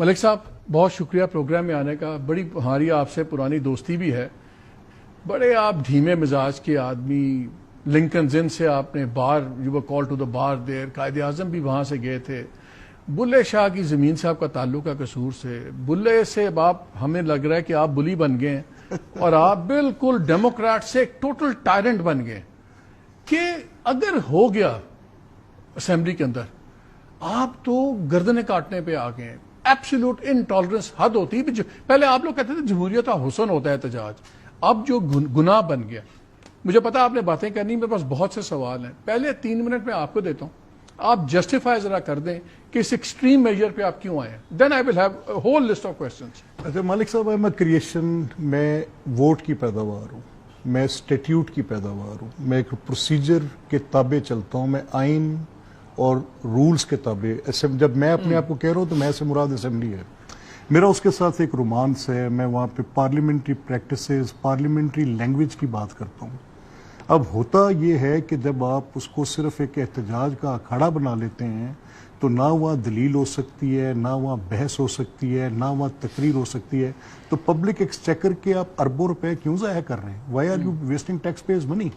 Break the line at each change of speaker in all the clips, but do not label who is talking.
ملک صاحب بہت شکریہ پروگرام میں آنے کا. بڑی ہماری آپ سے پرانی دوستی بھی ہے. بڑے آپ دھیمے مزاج کے آدمی. لنکنز ان سے آپ نے بار you were call to the بار دیر. قائد اعظم بھی وہاں سے گئے تھے. بلے شاہ کی زمین سے آپ کا تعلق ہے قصور سے. بلے سے آپ ہمیں لگ رہا ہے کہ آپ بلی بن گئے ہیں اور آپ بالکل ڈیموکریٹ سے ایک ٹوٹل ٹائرنٹ بن گئے کہ اگر ہو گیا اسمبلی کے اندر آپ تو گردنیں کاٹنے پہ آ گئے ہیں. ایبسولوٹ انٹالرنس حد ہوتی ہے. پہلے آپ لوگ کہتے تھے جمہوریت کا حسن ہوتا ہے احتجاج. اب جو گناہ بن گیا. مجھے پتا آپ نے باتیں کرنی, میرے پاس بہت سے سوال ہیں. پہلے 3 منٹ میں آپ کو دیتا ہوں, آپ جسٹیفائی ذرا کر دیں کہ اس ایکسٹریم میجر پہ آپ کیوں آئے ہیں. Then I will have whole list of questions.
اچھا ملک صاحب, میں کریشن, میں ووٹ کی پیداوار ہوں, میں اسٹیٹیوٹ کی پیداوار ہوں, میں ایک پروسیجر کے تابع چلتا ہوں, میں آئین اور رولز کے تابع. جب میں اپنے آپ کو کہہ رہا ہوں تو میں سے مراد اسمبلی ہے. میرا اس کے ساتھ ایک رومانس ہے. میں وہاں پہ پارلیمنٹری پریکٹسز, پارلیمنٹری لینگویج کی بات کرتا ہوں. اب ہوتا یہ ہے کہ جب آپ اس کو صرف ایک احتجاج کا اکھاڑا بنا لیتے ہیں تو نہ وہاں دلیل ہو سکتی ہے, نہ وہاں بحث ہو سکتی ہے, نہ وہاں تقریر ہو سکتی ہے. تو پبلک ایکسچیکر کے آپ اربوں روپے کیوں ضائع کر رہے ہیں؟ Why are you wasting taxpayers money?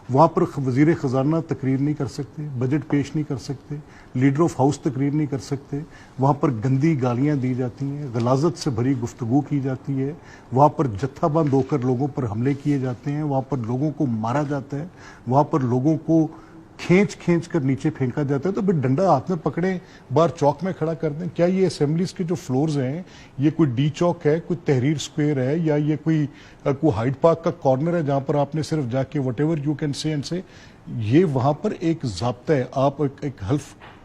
وہاں پر وزیر خزانہ تقریر نہیں کر سکتے, بجٹ پیش نہیں کر سکتے, لیڈر آف ہاؤس تقریر نہیں کر سکتے. وہاں پر گندی گالیاں دی جاتی ہیں, غلاظت سے بھری گفتگو کی جاتی ہے. وہاں پر جتھا بند ہو کر لوگوں پر حملے کیے جاتے ہیں. وہاں پر لوگوں کو مارا جاتا ہے. وہاں پر لوگوں کو کھینچ کر نیچے پھینکا جاتا ہے. تو پھر ڈنڈا ہاتھ میں پکڑیں, باہر چوک میں کھڑا کر دیں. کیا یہ اسمبلیز کے جو فلورز ہیں یہ کوئی ڈی چوک ہے, کوئی تحریر سکوئر ہے, یا یہ کوئی ہائیڈ پارک کا کارنر ہے جہاں پر آپ نے صرف جا کے what ever you can say and سے؟ یہ وہاں پر ایک ضابطہ ہے. آپ ایک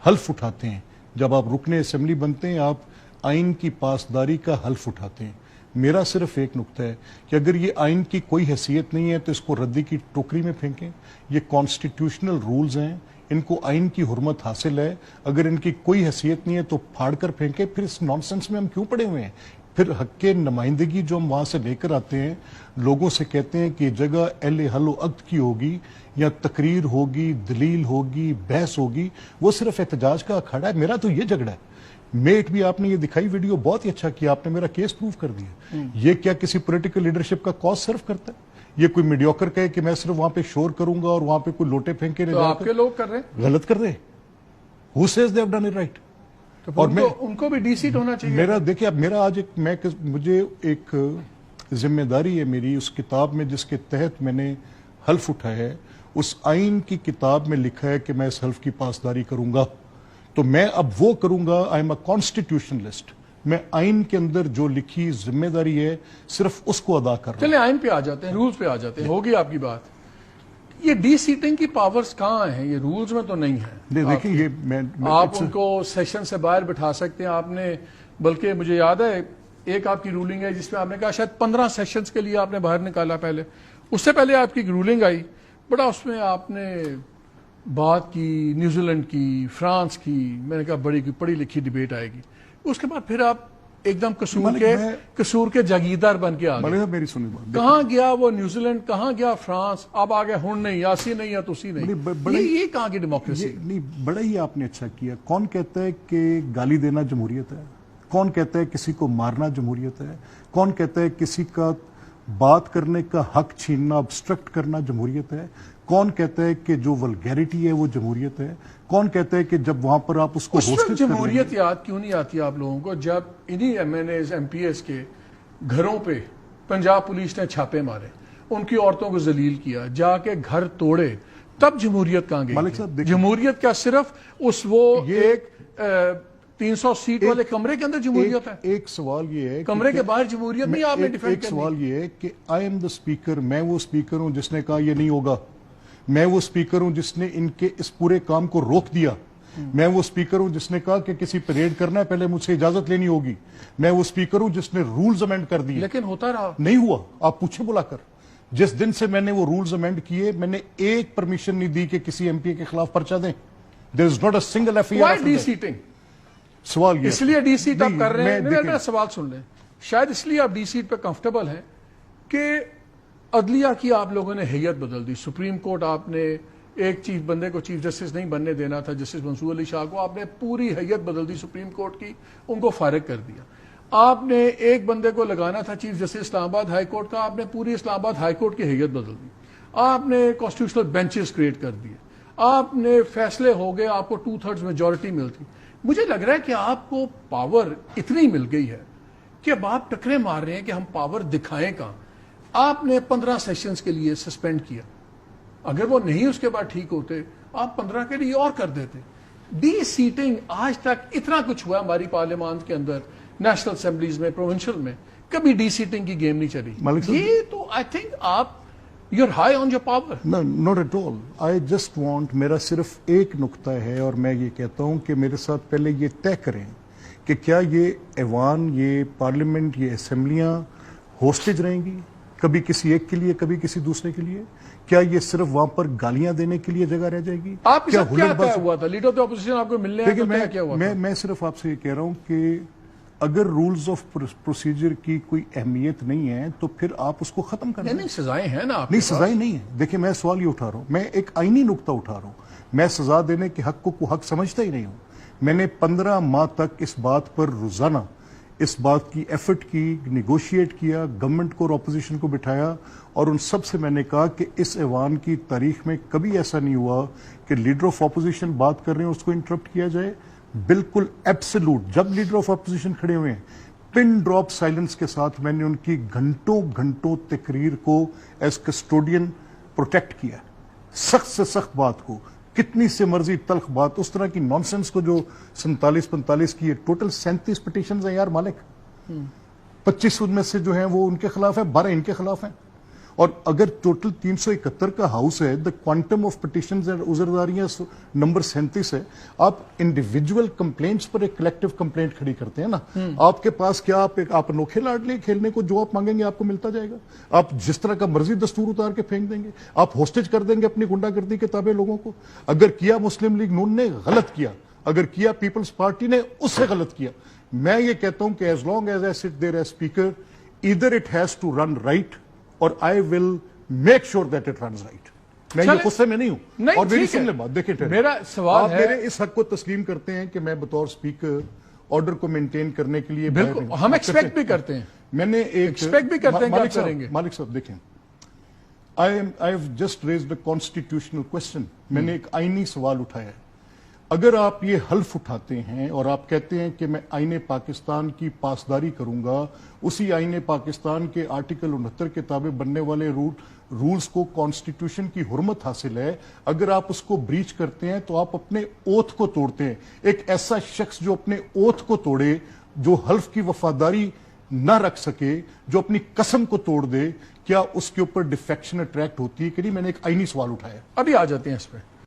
حلف اٹھاتے ہیں. جب آپ رکن اسمبلی بنتے ہیں آپ آئین کی پاسداری کا حلف اٹھاتے ہیں. میرا صرف ایک نقطہ ہے کہ اگر یہ آئین کی کوئی حیثیت نہیں ہے تو اس کو ردی کی ٹوکری میں پھینکیں. یہ کانسٹیٹیوشنل رولز ہیں, ان کو آئین کی حرمت حاصل ہے. اگر ان کی کوئی حیثیت نہیں ہے تو پھاڑ کر پھینکیں. پھر اس نان سینس میں ہم کیوں پڑے ہوئے ہیں؟ پھر حق کے نمائندگی جو ہم وہاں سے لے کر آتے ہیں, لوگوں سے کہتے ہیں کہ جگہ اہل حل و عقد کی ہوگی, یا تقریر ہوگی, دلیل ہوگی, بحث ہوگی, وہ صرف احتجاج کا اکھاڑا ہے. میرا تو یہ جھگڑا ہے. میٹ بھی آپ نے یہ دکھائی ویڈیو, بہت ہی اچھا کیا آپ نے, میرا کیس پروف کر دیا. یہ کیا کسی پولیٹیکل لیڈرشپ کا کاز سرو کرتا ہے؟ یہ کوئی میڈیوکر کہے کہ میں صرف وہاں پہ شور کروں گا اور وہاں پہ کوئی لوٹے پھینکے
تو آپ کے لوگ کر رہے ہیں,
غلط کر رہے ہیں. Who says they have done it right?
اور ان کو بھی ڈی سیٹ ہونا چاہیے.
میرا دیکھیں, اب میرا آج مجھے ایک ذمہ داری ہے میری اس کتاب میں جس کے تحت میں نے حلف اٹھایا ہے. اس آئین کی کتاب میں لکھا ہے کہ میں اس حلف کی پاسداری کروں گا. تو میں اب وہ کروں گا. آئی ایم اے کانسٹیٹیوشنلسٹ. میں آئین کے اندر جو لکھی ذمہ داری ہے صرف اس کو ادا کر رہا ہوں.
چلیں آئین پہ آ جاتے ہیں, رولز پہ آ جاتے ہیں. ہوگی آپ کی بات. یہ ڈی سیٹنگ کی پاورز کہاں ہیں؟ یہ رولز میں تو نہیں ہے.
دیکھیں یہ
آپ ان کو سیشن سے باہر بٹھا سکتے ہیں. آپ نے بلکہ مجھے یاد ہے ایک آپ کی رولنگ ہے جس میں آپ نے کہا شاید 15 سیشنز کے لیے آپ نے باہر نکالا. پہلے اس سے پہلے آپ کی رولنگ آئی, بڑا اس میں آپ نے بات کی نیوزی لینڈ کی, فرانس کی. میں نے کہا بڑی پڑھی لکھی ڈیبیٹ آئے گی. اس کے بعد پھر آپ ایک دم قصور کے جاگیردار بن کے آ گئے.
میری سنی بات,
کہاں گیا وہ نیوزی لینڈ, کہاں گیا فرانس, اب آگے ہن نہیں, یاسی نہیں یا تسی نہیں. یہ کہاں کی ڈیموکریسی؟
نہیں, بڑا ہی آپ نے اچھا کیا. کون کہتا ہے کہ گالی دینا جمہوریت ہے؟ کون کہتا ہے کسی کو مارنا جمہوریت ہے؟ کون کہتا ہے کسی کا بات کرنے کا حق چھیننا, obstruct کرنا جمہوریت ہے؟ کون کہتا ہے کہ جو ولگیرٹی ہے وہ جمہوریت ہے؟ کون کہتا ہے کہ جب وہاں پر آپ اس کو
جمہوریت یاد کیوں نہیں آتی آپ لوگوں کو جب انہی M N A's M P A's کے گھروں پہ پنجاب پولیس نے چھاپے مارے, ان کی عورتوں کو ذلیل کیا, جا کے گھر توڑے, تب جمہوریت کہاں گئی؟ جمہوریت کیا صرف اس وہ ایک 300 سیٹ والے کمرے کے اندر جمہوریت ہے؟
ایک سوال یہ ہے,
کمرے کے باہر جمہوریت نہیں آپ نے ڈیفینڈ
ایک سوال یہ ہے کہ آئی ایم دا اسپیکر, میں وہ اسپیکر ہوں جس نے کہا یہ نہیں ہوگا. میں وہ اسپیکر ہوں جس نے ان کے اس پورے کام کو روک دیا. میں وہ اسپیکر ہوں جس نے کہا کہ کسی پریڈ کرنا ہے پہلے مجھ سے اجازت لینی ہوگی. میں وہ اسپیکر ہوں جس نے رولز امینڈ کر دیے.
لیکن ہوتا رہا
نہیں ہوا. آپ پوچھیں بلا کر, جس دن سے میں نے وہ رولز امینڈ کیے میں نے ایک پرمیشن نہیں دی کہ کسی ایم پی کے خلاف پرچہ دیں. There is not a single FIR.
Why the seating?
سوال یہ
اس لیے ڈی سیٹ آپ کر رہے ہیں. میرا سوال سن لیں. شاید اس لیے آپ ڈی سیٹ پہ کمفرٹیبل ہیں کہ عدلیہ کی آپ لوگوں نے حیت بدل دی. سپریم کورٹ آپ نے ایک چیف بندے کو چیف جسٹس نہیں بننے دینا تھا، جسٹس منصور علی شاہ کو، آپ نے پوری حیت بدل دی سپریم کورٹ کی، ان کو فارغ کر دیا۔ آپ نے ایک بندے کو لگانا تھا چیف جسٹس اسلام آباد ہائی کورٹ کا، آپ نے پوری اسلام آباد ہائی کورٹ کی حیت بدل دی۔ آپ نے کانسٹیٹیوشنل بینچز کریٹ کر دیے، آپ نے فیصلے ہو گئے، آپ کو 2/3 میجورٹی ملتی۔ مجھے لگ رہا ہے کہ آپ کو پاور اتنی مل گئی ہے کہ اب آپ ٹکرے مار رہے ہیں کہ ہم پاور دکھائیں کہاں۔ آپ نے 15 سیشنز کے لیے سسپینڈ کیا، اگر وہ نہیں اس کے بعد ٹھیک ہوتے آپ 15 کے لیے اور کر دیتے۔ ڈی سیٹنگ آج تک اتنا کچھ ہوا ہماری پارلیمان کے اندر، نیشنل اسمبلیز میں، پروونشل میں، کبھی ڈی سیٹنگ کی گیم نہیں چلی۔
ملک صاحب،
یہ تو آئی تھنک آپ you are high on your power.
No, not at all. I just want, میرا صرف ایک نقطہ ہے اور میں یہ کہتا ہوں کہ میرے ساتھ پہلے یہ طے کریں کہ کیا یہ ایوان، یہ پارلیمنٹ، یہ اسمبلیاں ہوسٹیج رہیں گی، کبھی کسی ایک کے لیے، کبھی کسی دوسرے کے لیے؟ کیا یہ صرف وہاں پر گالیاں دینے کے لیے جگہ رہ جائے گی؟
آپ کے ساتھ کیا طے ہوا تھا؟ لیڈر آف دی اپوزیشن آپ کو ملنے آیا تو کیا ہوا تھا؟
میں صرف آپ سے یہ کہہ رہا ہوں کہ اگر رولز آف پروسیجر کی کوئی اہمیت نہیں ہے تو پھر آپ اس کو ختم کر دیں۔
نہیں، سزائیں ہیں نا آپ کے
نہیں،
پاس۔
سزائیں نہیں ہے۔ دیکھیں، میں سوال یہ اٹھا رہا ہوں، میں ایک آئینی نقطہ اٹھا رہا ہوں، میں سزا دینے کے حق کو حق سمجھتا ہی نہیں ہوں۔ میں نے 15 ماہ تک اس بات پر روزانہ اس بات کی ایفرٹ کی، نیگوشیٹ کیا، گورنمنٹ کو اور اپوزیشن کو بٹھایا، اور ان سب سے میں نے کہا کہ اس ایوان کی تاریخ میں کبھی ایسا نہیں ہوا کہ لیڈر آف اپوزیشن بات کر رہے ہیں اس کو انٹرپٹ کیا جائے۔ بالکل ایبسلوٹ، جب لیڈر آف اپوزیشن کھڑے ہوئے ہیں پن ڈراپ سائلنس کے ساتھ میں نے ان کی گھنٹوں تقریر کو ایز کسٹوڈین پروٹیکٹ کیا، سخت سے سخت بات کو، کتنی سے مرضی تلخ بات، اس طرح کی نانسنس کو جو 47-45 کی ٹوٹل 37 پٹیشنز ہیں یار مالک، 25 ان میں سے جو ہیں وہ ان کے خلاف ہیں، 12 ان کے خلاف ہیں، اور اگر ٹوٹل 371 کا ہاؤس ہے، دا کوانٹم آف پٹیشنز عذرداریاں نمبر 37 ہے، آپ انڈیویجول کمپلینٹس پر ایک کلیکٹیو کمپلینٹ کھڑی کرتے ہیں نا، آپ کے پاس کیا آپ انوکھے لاڈلے کھیلنے کو جو آپ مانگیں گے آپ کو ملتا جائے گا؟ آپ جس طرح کا مرضی دستور اتار کے پھینک دیں گے؟ آپ ہوسٹیج کر دیں گے اپنی گنڈا گردی کے تابع لوگوں کو؟ اگر کیا مسلم لیگ نون نے غلط کیا، اگر کیا پیپلز پارٹی نے اس سے غلط کیا، میں یہ کہتا ہوں کہ as long as I sit there as speaker, either it has to run right اور I will make sure that it runs right۔ میں یہ غصے میں نہیں ہوں، اور میری سن لیں بات، دیکھیں
میرا سوال ہے،
آپ میرے اس حق کو تسلیم کرتے ہیں کہ میں بطور اسپیکر آرڈر کو مینٹین کرنے کے لیے
بالکل ہم ایکسپیکٹ بھی کرتے ہیں،
میں نے
ایکسپیکٹ بھی کرتے ہیں کہ آپ کریں گے۔
مالک صاحب دیکھیں، I have just raised a constitutional question، میں نے ایک آئینی سوال اٹھایا ہے۔ اگر آپ یہ حلف اٹھاتے ہیں اور آپ کہتے ہیں کہ میں آئین پاکستان کی پاسداری کروں گا، اسی آئین پاکستان کے آرٹیکل 69 کے تابع بننے والے رولز کو کانسٹیٹیوشن کی حرمت حاصل ہے، اگر آپ اس کو بریچ کرتے ہیں تو آپ اپنے اوتھ کو توڑتے ہیں۔ ایک ایسا شخص جو اپنے اوتھ کو توڑے، جو حلف کی وفاداری نہ رکھ سکے، جو اپنی قسم کو توڑ دے، کیا اس کے اوپر ڈیفیکشن اٹریکٹ ہوتی ہے کہ نہیں؟ میں نے ایک آئینی سوال اٹھایا۔
ابھی آ جاتے ہیں اس پہ۔